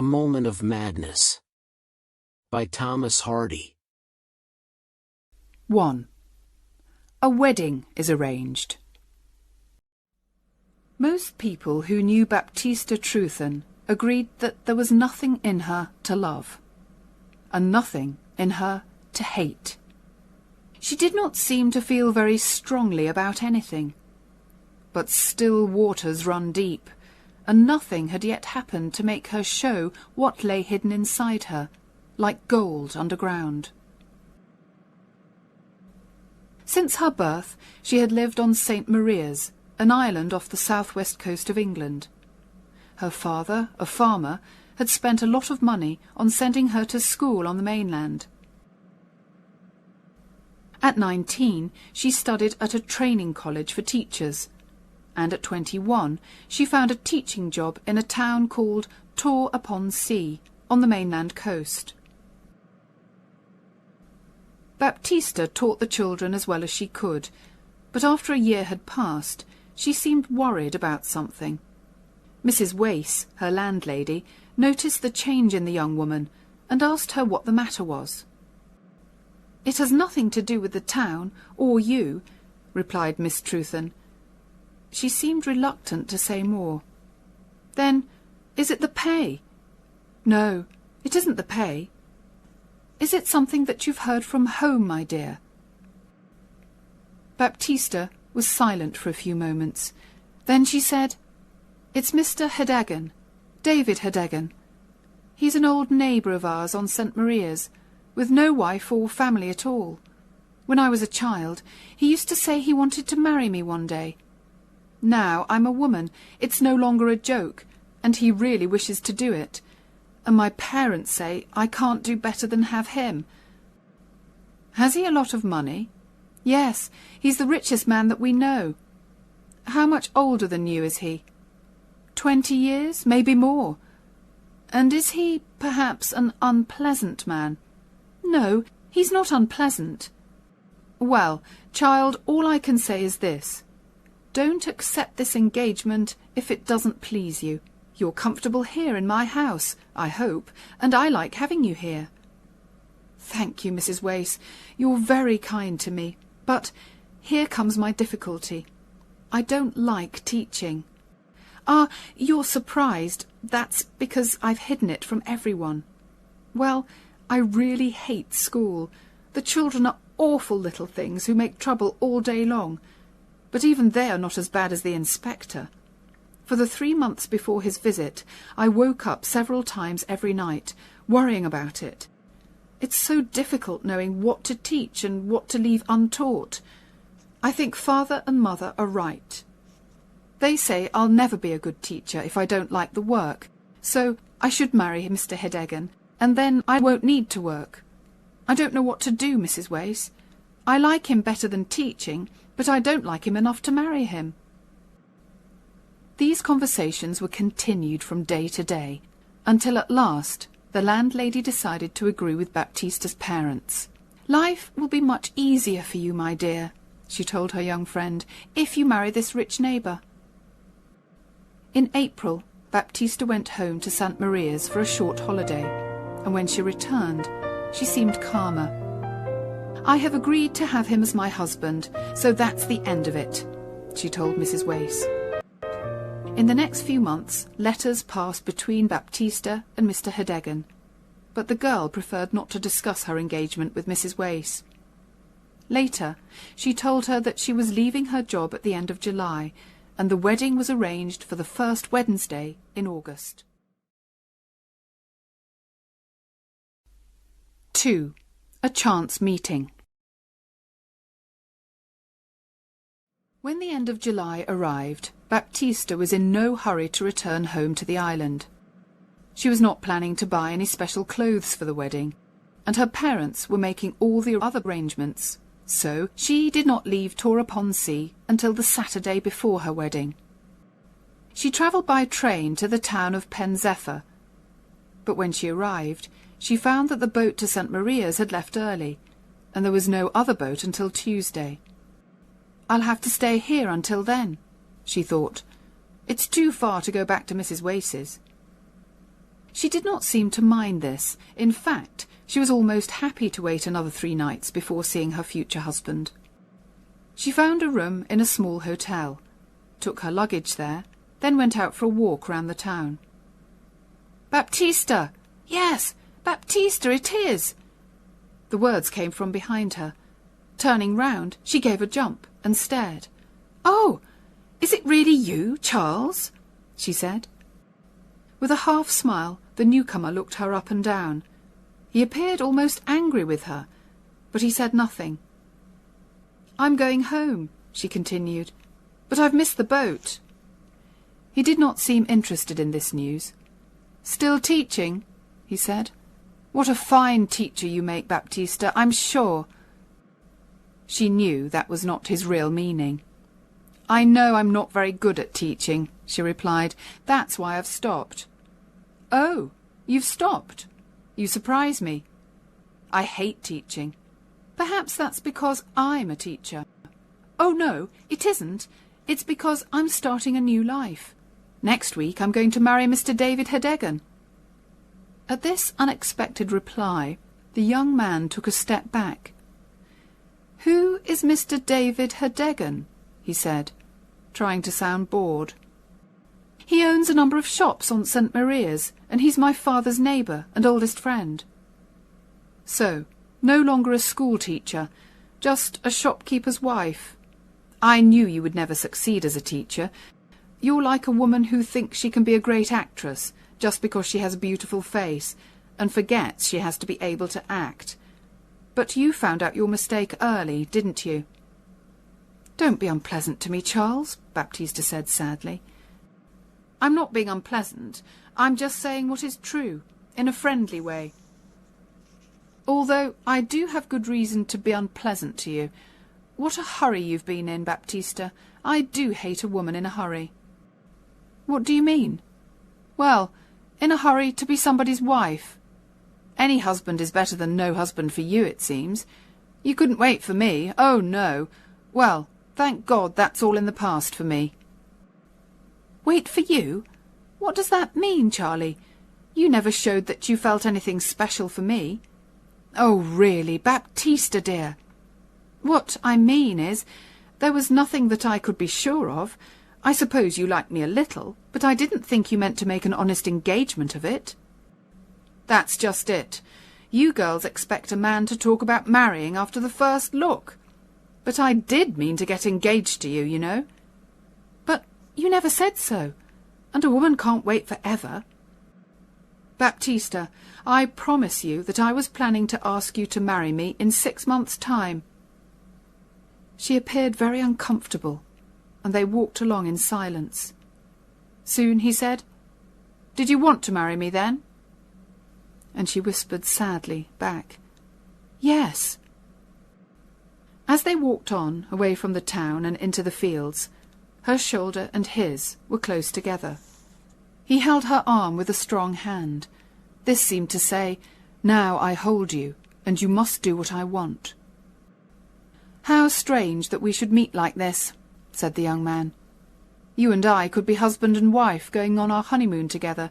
A Moment of Madness by Thomas Hardy. 1. A wedding is arranged. Most people who knew Baptista Trewthen agreed that there was nothing in her to love, and nothing in her to hate. She did not seem to feel very strongly about anything. But still waters run deep, and nothing had yet happened to make her show what lay hidden inside her, like gold underground. Since her birth, she had lived on St. Maria's, an island off the southwest coast of England. Her father, a farmer, had spent a lot of money on sending her to school on the mainland. At 19, she studied at a training college for teachers, and at 21 she found a teaching job in a town called Torre-upon-Sea on the mainland coast. Baptista taught the children as well as she could, but after a year had passed, she seemed worried about something. Mrs. Wace, her landlady, noticed the change in the young woman and asked her what the matter was. "It has nothing to do with the town, or you," replied Miss Trewthen. She seemed reluctant to say more. "Then, is it the pay?" "No, it isn't the pay." "Is it something that you've heard from home, my dear?" Baptista was silent for a few moments. Then she said, "It's Mr. Hedagan, David Hedagan. He's an old neighbour of ours on St. Maria's, with no wife or family at all. When I was a child, he used to say he wanted to marry me one day. Now I'm a woman, it's no longer a joke, and he really wishes to do it. And my parents say I can't do better than have him." "Has he a lot of money?" "Yes, he's the richest man that we know." "How much older than you is he?" 20 years, maybe more." "And is he, perhaps, an unpleasant man?" "No, he's not unpleasant." "Well, child, all I can say is this. Don't accept this engagement if it doesn't please you. You're comfortable here in my house, I hope, and I like having you here." "Thank you, Mrs. Wace. You're very kind to me. But here comes my difficulty. I don't like teaching." "Ah, you're surprised. That's because I've hidden it from everyone. Well, I really hate school. The children are awful little things who make trouble all day long. But even they are not as bad as the inspector. For the 3 months before his visit, I woke up several times every night, worrying about it. It's so difficult knowing what to teach and what to leave untaught. I think Father and Mother are right. They say I'll never be a good teacher if I don't like the work, so I should marry Mr. Hedagan, and then I won't need to work. I don't know what to do, Mrs. Wace. I like him better than teaching, but I don't like him enough to marry him." These conversations were continued from day to day, until at last the landlady decided to agree with Baptista's parents. "Life will be much easier for you, my dear," she told her young friend, "if you marry this rich neighbour." In April, Baptista went home to St. Maria's for a short holiday, and when she returned, she seemed calmer. "I have agreed to have him as my husband, so that's the end of it," she told Mrs. Wace. In the next few months, letters passed between Baptista and Mr. Hedagan, but the girl preferred not to discuss her engagement with Mrs. Wace. Later, she told her that she was leaving her job at the end of July, and the wedding was arranged for the first Wednesday in August. 2. A chance meeting. When the end of July arrived, Baptista was in no hurry to return home to the island. She was not planning to buy any special clothes for the wedding, and her parents were making all the other arrangements, so she did not leave Torre-upon-Sea until the Saturday before her wedding. She travelled by train to the town of Pen Zephyr, but when she arrived, she found that the boat to St. Maria's had left early, and there was no other boat until Tuesday. "I'll have to stay here until then," she thought. "It's too far to go back to Mrs. Wace's." She did not seem to mind this. In fact, she was almost happy to wait another 3 nights before seeing her future husband. She found a room in a small hotel, took her luggage there, then went out for a walk round the town. "Baptista! Yes, Baptista, it is!" The words came from behind her. Turning round, she gave a jump and stared. "Oh, is it really you, Charles?" she said. With a half smile, the newcomer looked her up and down. He appeared almost angry with her, but he said nothing. "I'm going home," she continued, "but I've missed the boat." He did not seem interested in this news. "Still teaching?" he said. "What a fine teacher you make, Baptista, I'm sure." She knew that was not his real meaning. "I know I'm not very good at teaching," she replied. "That's why I've stopped." "Oh, you've stopped? You surprise me. I hate teaching. Perhaps that's because I'm a teacher." "Oh, no, it isn't. It's because I'm starting a new life. Next week I'm going to marry Mr. David Hedegan." At this unexpected reply, the young man took a step back. "Who is Mr. David Hedegan?" he said, trying to sound bored. "He owns a number of shops on St. Maria's, and he's my father's neighbour and oldest friend." "So, no longer a school teacher, just a shopkeeper's wife. I knew you would never succeed as a teacher. You're like a woman who thinks she can be a great actress just because she has a beautiful face, and forgets she has to be able to act. But you found out your mistake early, didn't you?" "Don't be unpleasant to me, Charles," Baptista said sadly. "I'm not being unpleasant. I'm just saying what is true, in a friendly way. Although I do have good reason to be unpleasant to you. What a hurry you've been in, Baptista. I do hate a woman in a hurry." "What do you mean?" "Well, in a hurry to be somebody's wife. Any husband is better than no husband for you, it seems. You couldn't wait for me. Oh, no. Well, thank God that's all in the past for me." "Wait for you? What does that mean, Charlie? You never showed that you felt anything special for me." "Oh, really, Baptista, dear." "What I mean is, there was nothing that I could be sure of. I suppose you like me a little, but I didn't think you meant to make an honest engagement of it." "That's just it. You girls expect a man to talk about marrying after the first look. But I did mean to get engaged to you, you know." "But you never said so, and a woman can't wait for ever." "Baptista, I promise you that I was planning to ask you to marry me in 6 months' time." She appeared very uncomfortable, and they walked along in silence. Soon he said, "Did you want to marry me then?" And she whispered sadly back, "Yes." As they walked on, away from the town and into the fields, her shoulder and his were close together. He held her arm with a strong hand. This seemed to say, "Now I hold you, and you must do what I want." "How strange that we should meet like this," said the young man. "You and I could be husband and wife going on our honeymoon together,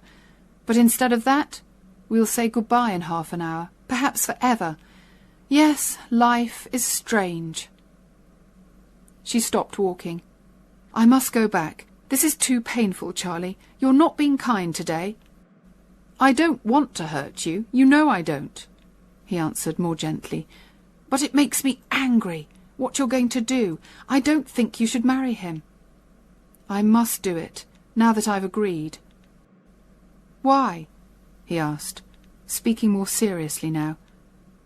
but instead of that, we'll say goodbye in half an hour, perhaps for ever. Yes, life is strange." She stopped walking. "I must go back. This is too painful, Charlie. You're not being kind today." "I don't want to hurt you. You know I don't," he answered more gently. "But it makes me angry, what you're going to do. I don't think you should marry him." "I must do it, now that I've agreed." "Why?" he asked, speaking more seriously now.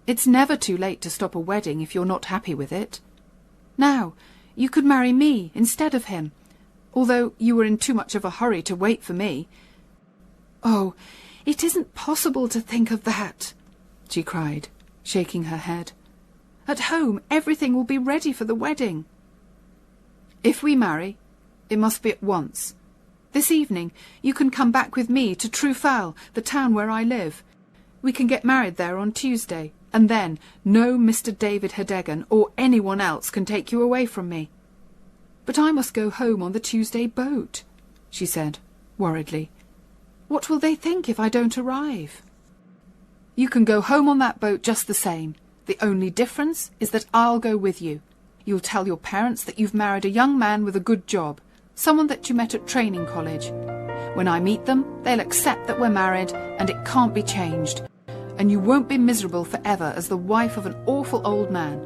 "It's never too late to stop a wedding if you're not happy with it. Now, you could marry me instead of him, although you were in too much of a hurry to wait for me." "Oh, it isn't possible to think of that," she cried, shaking her head. "At home, everything will be ready for the wedding." "If we marry, it must be at once. This evening, you can come back with me to Trufal, the town where I live. We can get married there on Tuesday, and then no Mr. David Hedegan or anyone else can take you away from me." "But I must go home on the Tuesday boat," she said, worriedly. What will they think if I don't arrive? You can go home on that boat just the same. The only difference is that I'll go with you. You'll tell your parents that you've married a young man with a good job, someone that you met at training college. When I meet them, they'll accept that we're married and it can't be changed. And you won't be miserable forever as the wife of an awful old man.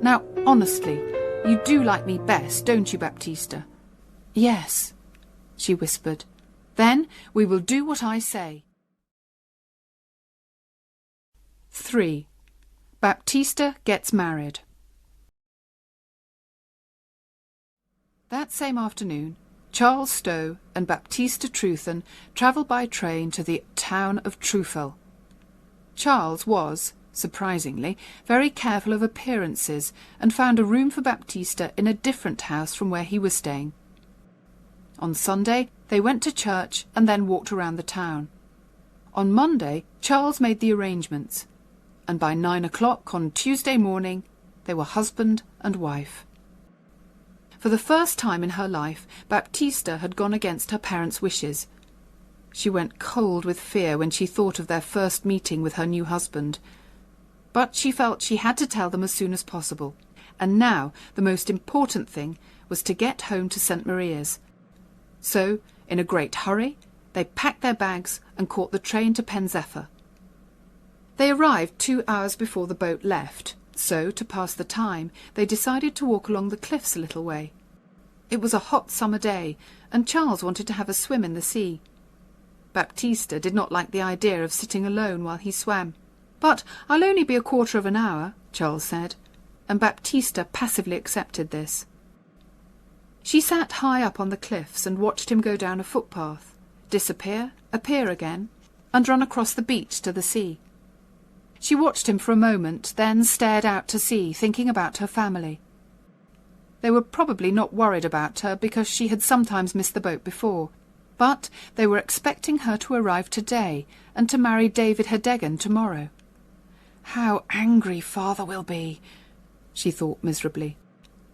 Now, honestly, you do like me best, don't you, Baptista? Yes, she whispered. Then we will do what I say. 3. Baptista gets married. That same afternoon, Charles Stow and Baptista Trewthen travelled by train to the town of Trufell. Charles was, surprisingly, very careful of appearances and found a room for Baptista in a different house from where he was staying. On Sunday, they went to church and then walked around the town. On Monday, Charles made the arrangements, and by 9 o'clock on Tuesday morning, they were husband and wife. For the first time in her life, Baptista had gone against her parents' wishes. She went cold with fear when she thought of their first meeting with her new husband. But she felt she had to tell them as soon as possible, and now the most important thing was to get home to St. Maria's. So, in a great hurry, they packed their bags and caught the train to Pen Zephyr. They arrived 2 hours before the boat left, so, to pass the time, they decided to walk along the cliffs a little way. It was a hot summer day, and Charles wanted to have a swim in the sea. Baptista did not like the idea of sitting alone while he swam. "But I'll only be a quarter of an hour," Charles said, and Baptista passively accepted this. She sat high up on the cliffs and watched him go down a footpath, disappear, appear again, and run across the beach to the sea. She watched him for a moment, then stared out to sea, thinking about her family. They were probably not worried about her because she had sometimes missed the boat before, but they were expecting her to arrive today and to marry David Hedegan tomorrow. "How angry Father will be," she thought miserably.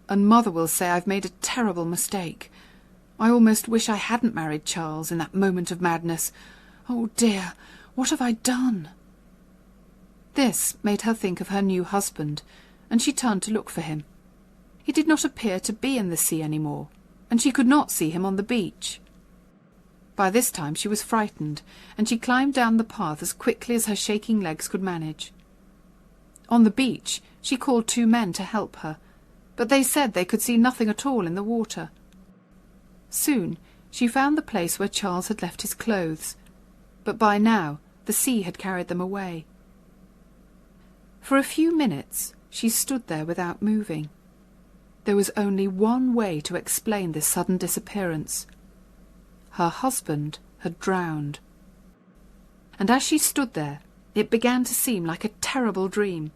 "And Mother will say I've made a terrible mistake. I almost wish I hadn't married Charles in that moment of madness. Oh dear, what have I done?" This made her think of her new husband, and she turned to look for him. He did not appear to be in the sea any more, and she could not see him on the beach. By this time she was frightened, and she climbed down the path as quickly as her shaking legs could manage. On the beach she called 2 men to help her, but they said they could see nothing at all in the water. Soon she found the place where Charles had left his clothes, but by now the sea had carried them away. For a few minutes she stood there without moving. There was only one way to explain this sudden disappearance. Her husband had drowned. And as she stood there, it began to seem like a terrible dream,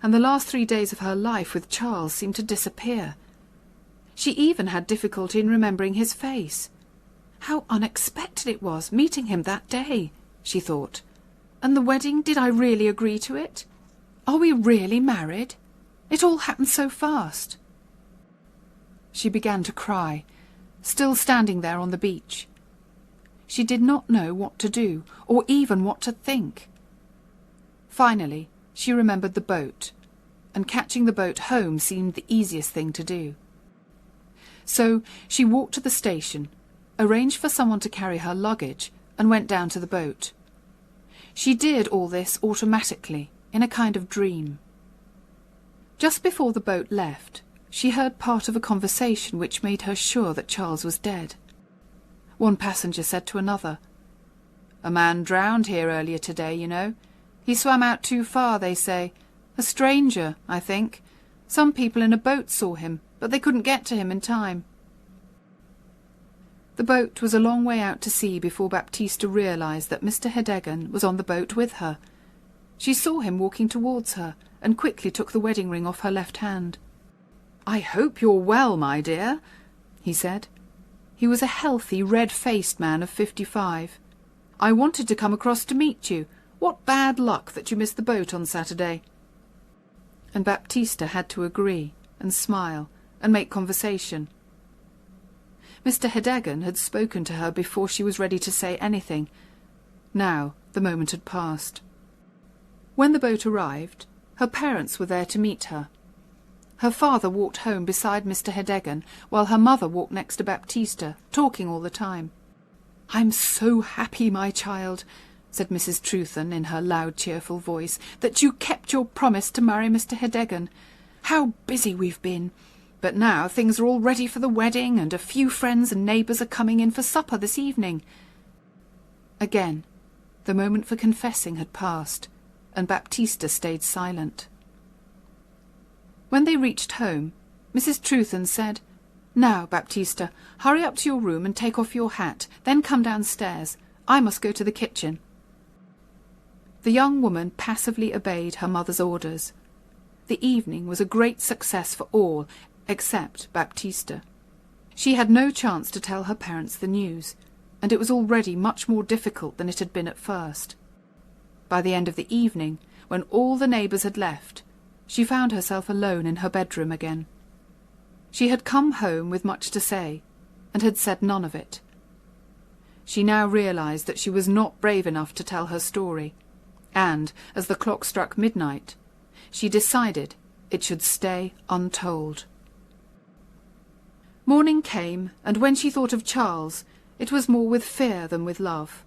and the last 3 days of her life with Charles seemed to disappear. She even had difficulty in remembering his face. How unexpected it was, meeting him that day, she thought. And the wedding, did I really agree to it? Are we really married? It all happened so fast. She began to cry, still standing there on the beach. She did not know what to do, or even what to think. Finally, she remembered the boat, and catching the boat home seemed the easiest thing to do. So she walked to the station, arranged for someone to carry her luggage, and went down to the boat. She did all this automatically, in a kind of dream. Just before the boat left, she heard part of a conversation which made her sure that Charles was dead. One passenger said to another, "A man drowned here earlier today, you know. He swam out too far, they say. A stranger, I think. Some people in a boat saw him, but they couldn't get to him in time." The boat was a long way out to sea before Baptista realised that Mr. Hedegan was on the boat with her. She saw him walking towards her, and quickly took the wedding ring off her left hand. "I hope you're well, my dear," he said. He was a healthy, red-faced man of 55. "I wanted to come across to meet you. What bad luck that you missed the boat on Saturday." And Baptista had to agree, and smile, and make conversation. Mr. Hedegan had spoken to her before she was ready to say anything, Now the moment had passed. When the boat arrived, her parents were there to meet her. Her father walked home beside Mr. Hedegan, while her mother walked next to Baptista, talking all the time. "I'm so happy, my child," said Mrs. Trewthen in her loud, cheerful voice, "that you kept your promise to marry Mr. Hedegan. How busy we've been! But now things are all ready for the wedding, and a few friends and neighbours are coming in for supper this evening." Again, the moment for confessing had passed, and Baptista stayed silent. When they reached home, Mrs. Trewthen said, "Now, Baptista, hurry up to your room and take off your hat, then come downstairs. I must go to the kitchen." The young woman passively obeyed her mother's orders. The evening was a great success for all, except Baptista. She had no chance to tell her parents the news, and it was already much more difficult than it had been at first. By the end of the evening, when all the neighbours had left, she found herself alone in her bedroom again. She had come home with much to say, and had said none of it. She now realised that she was not brave enough to tell her story, and, as the clock struck midnight, she decided it should stay untold. Morning came, and when she thought of Charles, it was more with fear than with love.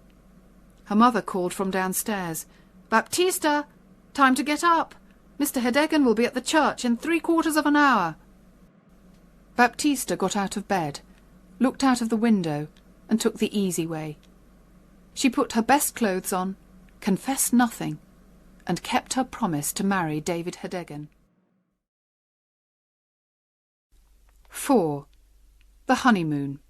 Her mother called from downstairs, "Baptista, time to get up. Mr. Hedegan will be at the church in 3/4 of an hour." Baptista got out of bed, looked out of the window, and took the easy way. She put her best clothes on, confessed nothing, and kept her promise to marry David Hedegan. 4. The honeymoon.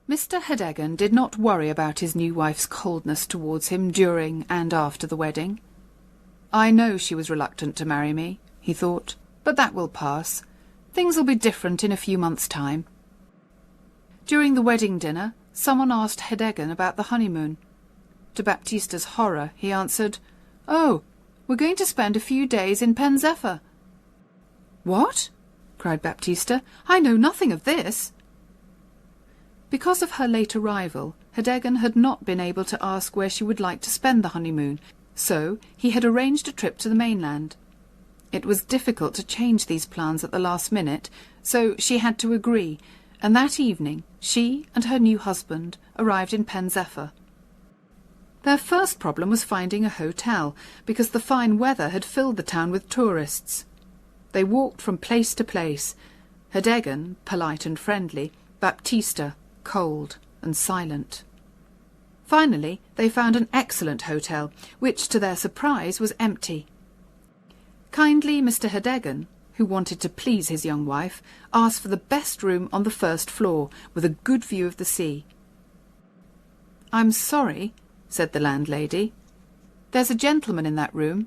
Mr. Hedegan did not worry about his new wife's coldness towards him during and after the wedding. "I know she was reluctant to marry me," he thought, "but that will pass. Things will be different in a few months' time." During the wedding dinner, someone asked Hedegan about the honeymoon. To Baptista's horror, he answered, "Oh, we're going to spend a few days in Pen Zephyr." "What?" cried Baptista. "I know nothing of this." Because of her late arrival, Hedegan had not been able to ask where she would like to spend the honeymoon, so he had arranged a trip to the mainland. It was difficult to change these plans at the last minute, so she had to agree, and that evening she and her new husband arrived in Pen Zephyr. Their first problem was finding a hotel, because the fine weather had filled the town with tourists. They walked from place to place, Hedegan polite and friendly, Baptista cold and silent. Finally, they found an excellent hotel, which, to their surprise, was empty. Kindly Mr. Hedegan, who wanted to please his young wife, asked for the best room on the first floor, with a good view of the sea. "I'm sorry," said the landlady. "There's a gentleman in that room."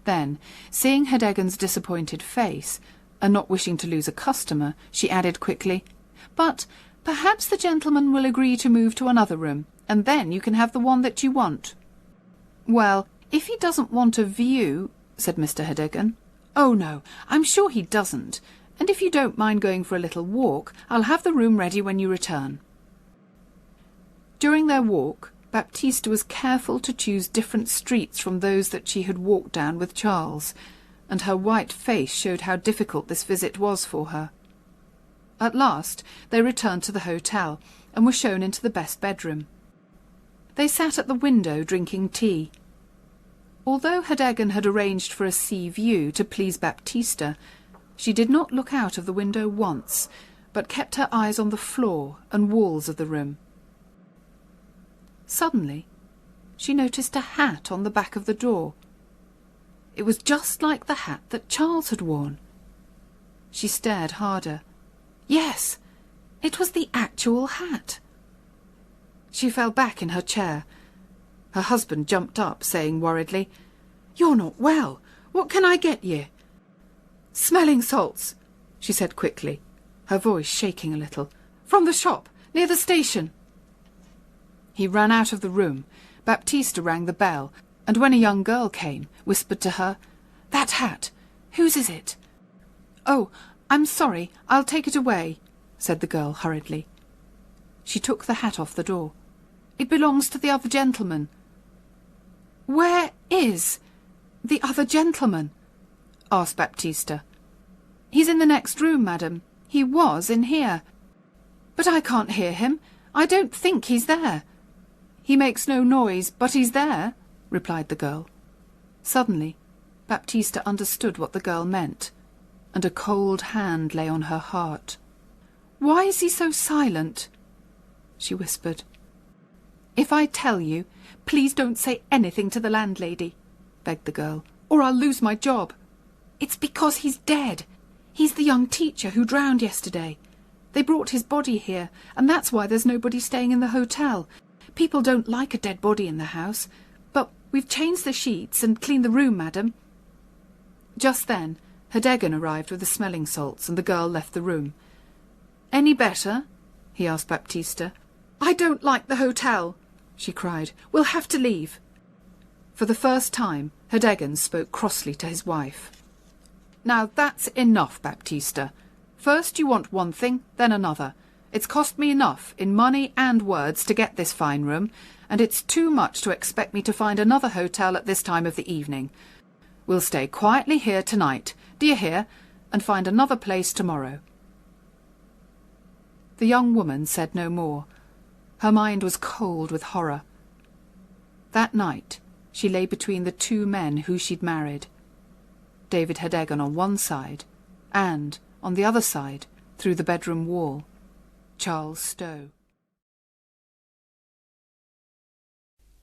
Then, seeing Hedegan's disappointed face, and not wishing to lose a customer, she added quickly, "But perhaps the gentleman will agree to move to another room, and then you can have the one that you want." "Well, if he doesn't want a view," said Mr. Hedegan. "Oh, no, I'm sure he doesn't, and if you don't mind going for a little walk, I'll have the room ready when you return." During their walk, Baptista was careful to choose different streets from those that she had walked down with Charles, and her white face showed how difficult this visit was for her. At last they returned to the hotel, and were shown into the best bedroom. They sat at the window drinking tea. Although Hedegan had arranged for a sea view to please Baptista, she did not look out of the window once, but kept her eyes on the floor and walls of the room. Suddenly, she noticed a hat on the back of the door. It was just like the hat that Charles had worn. She stared harder. Yes, it was the actual hat. She fell back in her chair. Her husband jumped up, saying worriedly, "You're not well. What can I get ye?" "Smelling salts," she said quickly, her voice shaking a little. "From the shop, near the station." He ran out of the room. Baptista rang the bell, and when a young girl came, whispered to her, "That hat, whose is it?" "Oh, I'm sorry, I'll take it away," said the girl hurriedly. She took the hat off the door. "It belongs to the other gentleman." "Where is the other gentleman?" asked Baptista. "He's in the next room, madam. He was in here. But I can't hear him. I don't think he's there." "He makes no noise, but he's there," replied the girl. Suddenly, Baptista understood what the girl meant, and a cold hand lay on her heart. "Why is he so silent?" she whispered. "If I tell you, please don't say anything to the landlady," begged the girl, "or I'll lose my job. It's because he's dead. He's the young teacher who drowned yesterday. They brought his body here, and that's why there's nobody staying in the hotel. People don't like a dead body in the house. But we've changed the sheets and cleaned the room, madam." Just then, Hedegan arrived with the smelling salts, and the girl left the room. "Any better?" he asked Baptista. "I don't like the hotel," she cried. "We'll have to leave." For the first time, Hedegan spoke crossly to his wife. "Now that's enough, Baptista. First you want one thing, then another. It's cost me enough in money and words to get this fine room, and it's too much to expect me to find another hotel at this time of the evening. We'll stay quietly here tonight, do you hear, and find another place tomorrow." The young woman said no more. Her mind was cold with horror. That night she lay between the two men who she'd married. David Hedegan on one side, and, on the other side, through the bedroom wall, Charles Stow.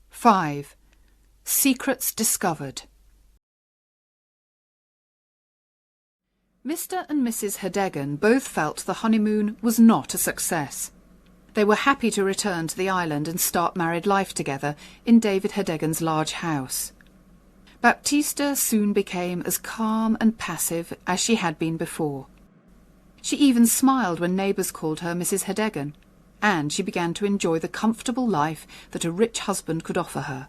5. Secrets discovered. Mr. and Mrs. Hedegan both felt the honeymoon was not a success. They were happy to return to the island and start married life together in David Hedegan's large house. Baptista soon became as calm and passive as she had been before. She even smiled when neighbours called her Mrs. Hedegan, and she began to enjoy the comfortable life that a rich husband could offer her.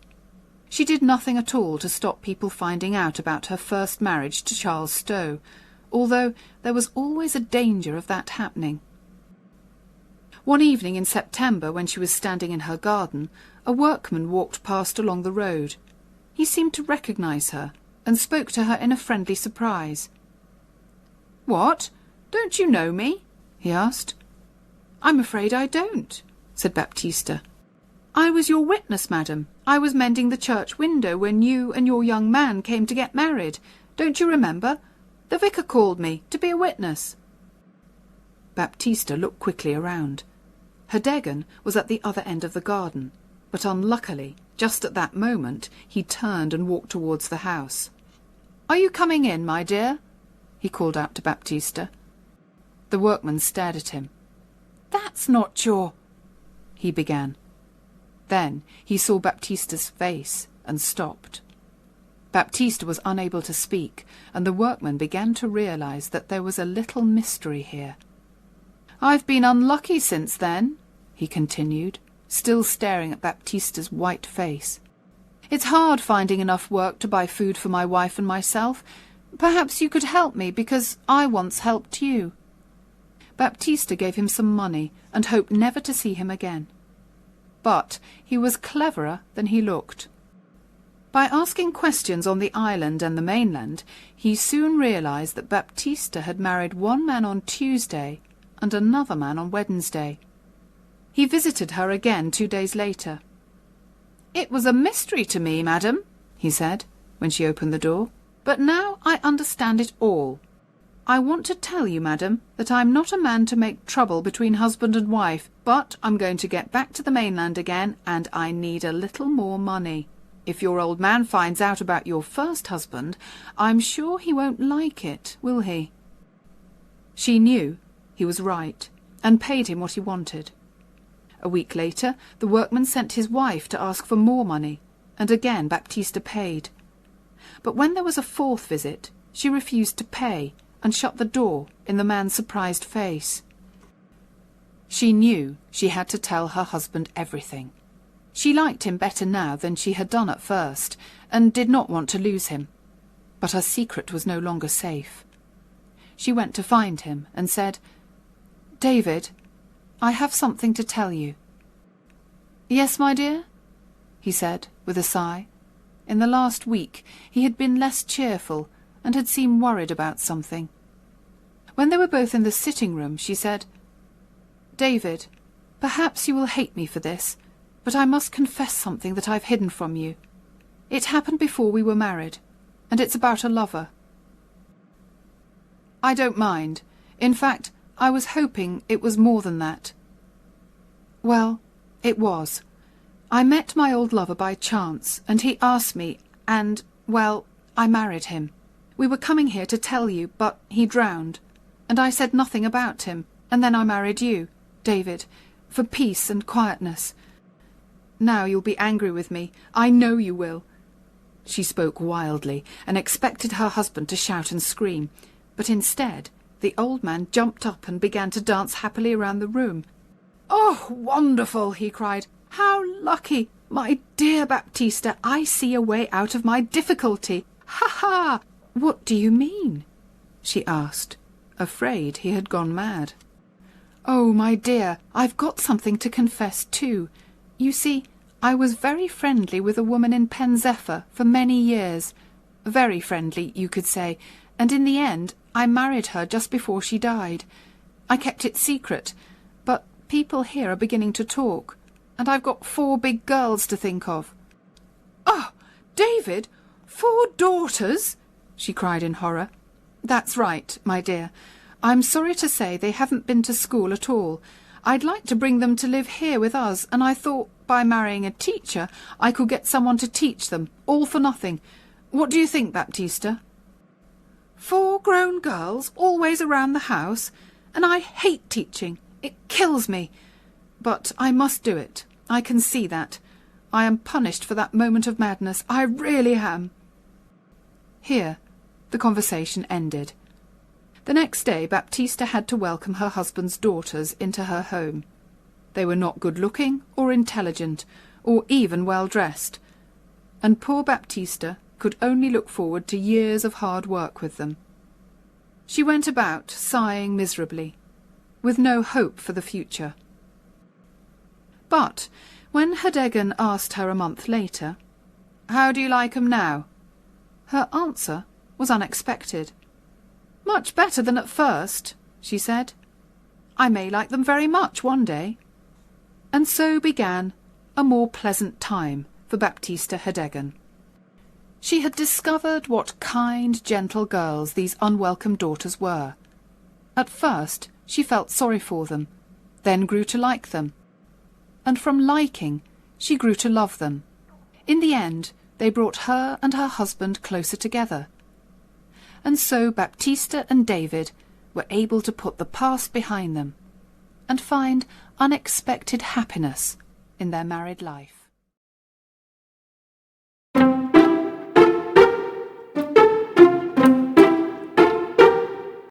She did nothing at all to stop people finding out about her first marriage to Charles Stow, although there was always a danger of that happening. One evening in September, when she was standing in her garden, a workman walked past along the road. He seemed to recognise her, and spoke to her in a friendly surprise. "What? Don't you know me?" he asked. "I'm afraid I don't," said Baptista. "I was your witness, madam. I was mending the church window when you and your young man came to get married. Don't you remember? The vicar called me to be a witness." Baptista looked quickly around. Hedegan was at the other end of the garden, but unluckily, just at that moment, he turned and walked towards the house. "Are you coming in, my dear?" he called out to Baptista. The workman stared at him. "That's not your—" he began. Then he saw Baptista's face and stopped. Baptista was unable to speak, and the workman began to realise that there was a little mystery here. "I've been unlucky since then," he continued, still staring at Baptista's white face. "It's hard finding enough work to buy food for my wife and myself. Perhaps you could help me, because I once helped you." Baptista gave him some money and hoped never to see him again. But he was cleverer than he looked. By asking questions on the island and the mainland, he soon realised that Baptista had married one man on Tuesday and another man on Wednesday. He visited her again 2 days later. "It was a mystery to me, madam," he said, when she opened the door, "but now I understand it all. I want to tell you, madam, that I'm not a man to make trouble between husband and wife, but I'm going to get back to the mainland again, and I need a little more money. If your old man finds out about your first husband, I'm sure he won't like it, will he?" She knew he was right, and paid him what he wanted. A week later, the workman sent his wife to ask for more money, and again Baptista paid. But when there was a fourth visit, she refused to pay, and shut the door in the man's surprised face. She knew she had to tell her husband everything. She liked him better now than she had done at first, and did not want to lose him. But her secret was no longer safe. She went to find him and said, David, I have something to tell you. Yes, my dear? He said, with a sigh. In the last week he had been less cheerful and had seemed worried about something. When they were both in the sitting-room, she said, David, perhaps you will hate me for this, but I must confess something that I've hidden from you. It happened before we were married, and it's about a lover. I don't mind. In fact, I was hoping it was more than that. Well, it was. I met my old lover by chance, and he asked me, and, well, I married him. We were coming here to tell you, but he drowned, and I said nothing about him, and then I married you, David, for peace and quietness. Now you'll be angry with me. I know you will. She spoke wildly, and expected her husband to shout and scream, but instead the old man jumped up and began to dance happily around the room. "Oh, wonderful!" he cried. "How lucky! My dear Baptista, I see a way out of my difficulty. Ha ha!" "What do you mean?" she asked, afraid he had gone mad. "Oh, my dear, I've got something to confess too. You see, I was very friendly with a woman in Pen Zephyr for many years. Very friendly, you could say, and in the end I married her just before she died. I kept it secret, but people here are beginning to talk, and I've got 4 big girls to think of." "Oh, David, 4 daughters?" she cried in horror. "That's right, my dear. I'm sorry to say they haven't been to school at all. I'd like to bring them to live here with us, and I thought by marrying a teacher I could get someone to teach them, all for nothing. What do you think, Baptista?" 4 grown girls always around the house, and I hate teaching. It kills me. But I must do it. I can see that. I am punished for that moment of madness. I really am. Here the conversation ended. The next day Baptista had to welcome her husband's daughters into her home. They were not good-looking or intelligent or even well-dressed, and poor Baptista could only look forward to years of hard work with them. She went about sighing miserably, with no hope for the future. But when Herdegen asked her a month later, "How do you like 'em now?" her answer was unexpected. "Much better than at first," she said. "I may like them very much one day." And so began a more pleasant time for Baptista Herdegen. She had discovered what kind, gentle girls these unwelcome daughters were. At first she felt sorry for them, then grew to like them, and from liking she grew to love them. In the end they brought her and her husband closer together. And so Baptista and David were able to put the past behind them and find unexpected happiness in their married life.